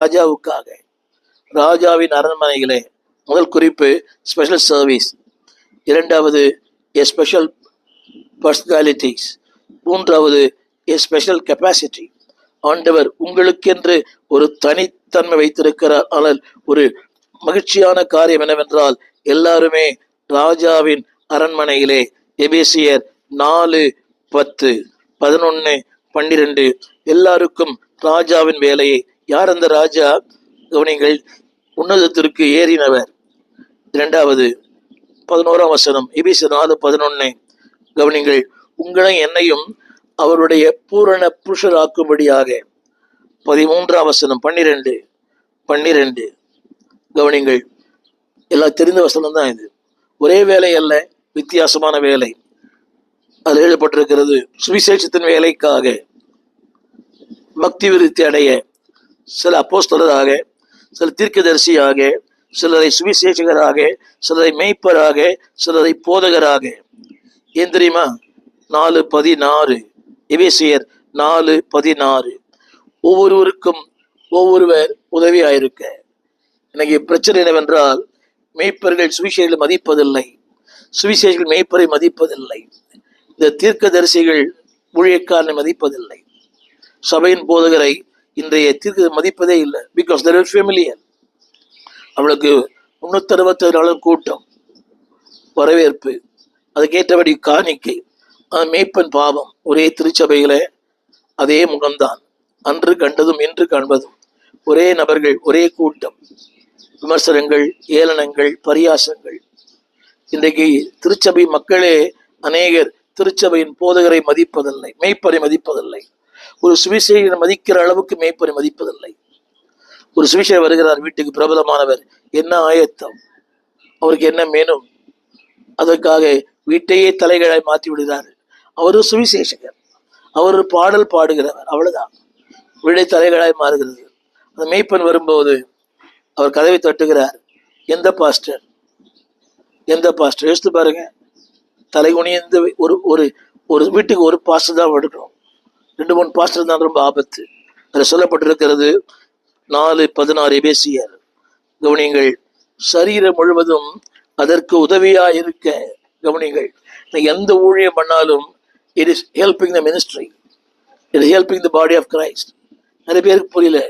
ராஜாவுக்காக ராஜாவின் அரண்மனையிலே முதல் குறிப்பு ஸ்பெஷல் சர்வீஸ், இரண்டாவது எ ஸ்பெஷல் பர்சனாலிட்டிஸ், மூன்றாவது எ ஸ்பெஷல் கெப்பாசிட்டி. ஆண்டவர் உங்களுக்கென்று ஒரு தனித்தன்மை வைத்திருக்கிறார். ஆனால் ஒரு மகிழ்ச்சியான காரியம் என்னவென்றால் எல்லாருமே ராஜாவின் அரண்மனையிலே. எபேசியர் 4:10, 11, 12 எல்லாருக்கும் ராஜாவின் வேலையை. யார் அந்த ராஜா? கவனிங்கள், உன்னதத்திற்கு ஏறினவர். இரண்டாவது 11ஆம் வசனம், எபேசியர் 4:11. கவனிங்கள், உங்களை என்னையும் அவருடைய பூரண புருஷராக்கும்படியாக. 13ஆம் வசனம், 12. கவனிங்கள், எல்லாம் தெரிந்த வசனம் தான் இது. ஒரே வேலை அல்ல, வித்தியாசமான வேலை. அதில் எழுதப்பட்டிருக்கிறது, சுவிசேஷத்தின் வேலைக்காக பக்தி விருத்தி அடைய சில அப்போஸ்தலராக, சில தீர்க்கதரிசியாக, சிலரை சுவிசேஷகராக, சிலரை மேய்ப்பராக, சிலரை போதகராக. ஏன் தெரியுமா? 4:16, எபேசியர் 4:16. ஒவ்வொருவருக்கும் ஒவ்வொருவர் உதவியாயிருக்க. இன்னைக்கு பிரச்சனை என்னவென்றால், மேய்ப்பர்கள் சுவிசேஷங்களை மதிப்பதில்லை, சுவிசேஷர்கள் மேய்ப்பரை மதிப்பதில்லை, இந்த தீர்க்கதரிசிகள் ஊழியக்காரனை மதிப்பதில்லை, சபையின் போதகரை இன்றைய தீர்க்க மதிப்பதே இல்லை. Because they are familiar. அவளுக்கு 367 கூட்டம், வரவேற்பு, அதுக்கேற்றபடி காணிக்கை. மேய்ப்பன் பாவம். ஒரே திருச்சபையில அதே முகம்தான், அன்று கண்டதும் இன்று காண்பதும் ஒரே நபர்கள், ஒரே கூட்டம், விமர்சனங்கள், ஏளனங்கள், பரியாசங்கள். இன்றைக்கு திருச்சபை மக்களே அநேகர் திருச்சபையின் போதகரை மதிப்பதில்லை, மேய்ப்பரை மதிப்பதில்லை. ஒரு சுவிசேஷனை மதிக்கிற அளவுக்கு மேய்ப்பரை மதிப்பதில்லை. ஒரு சுவிசேஷர் வருகிறார் வீட்டுக்கு, பிரபலமானவர், என்ன ஆயத்தம், அவருக்கு என்ன மேனும், அதற்காக வீட்டையே தலைகளாய் மாற்றி விடுகிறார்கள். அவர் சுவிசேஷகர், அவர் பாடல் பாடுகிறவர், அவ்வளவுதான், வீடை தலைகளாய் மாறுகிறது. அந்த மேய்ப்பன் வரும்போது அவர் கதவை தட்டுகிறார். எந்த பாஸ்டர் யோசித்து பாருங்க. தலைகுனிந்து ஒரு ஒரு ஒரு வீட்டுக்கு ஒரு பாஸ்டர் தான் எடுக்கணும், 2-3 பாஸ்டர் தான் ரொம்ப ஆபத்து. அதில் சொல்லப்பட்டிருக்கிறது 4:16 எபேசியர். கவனிங்கள், சரீரம் முழுவதும் அதற்கு உதவியா இருக்க. கவனிங்கள், எந்த ஊழியம் பண்ணாலும் it is helping the ministry, it is helping the body of Christ. நிறைய பேருக்கு புரியல.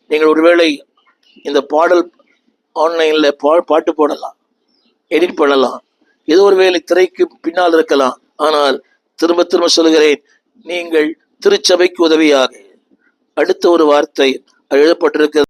நீங்கள் ஒருவேளை இந்த பாடல் ஆன்லைனில் பாட்டு போடலாம், எடிட் பண்ணலாம், ஏதோ ஒரு வேலை திரைக்கு பின்னால் இருக்கலாம். ஆனால் திரும்ப திரும்ப சொல்கிறேன், நீங்கள் திருச்சபைக்கு உதவியாக. அடுத்த ஒரு வார்த்தை எழுதப்பட்டிருக்கிறது,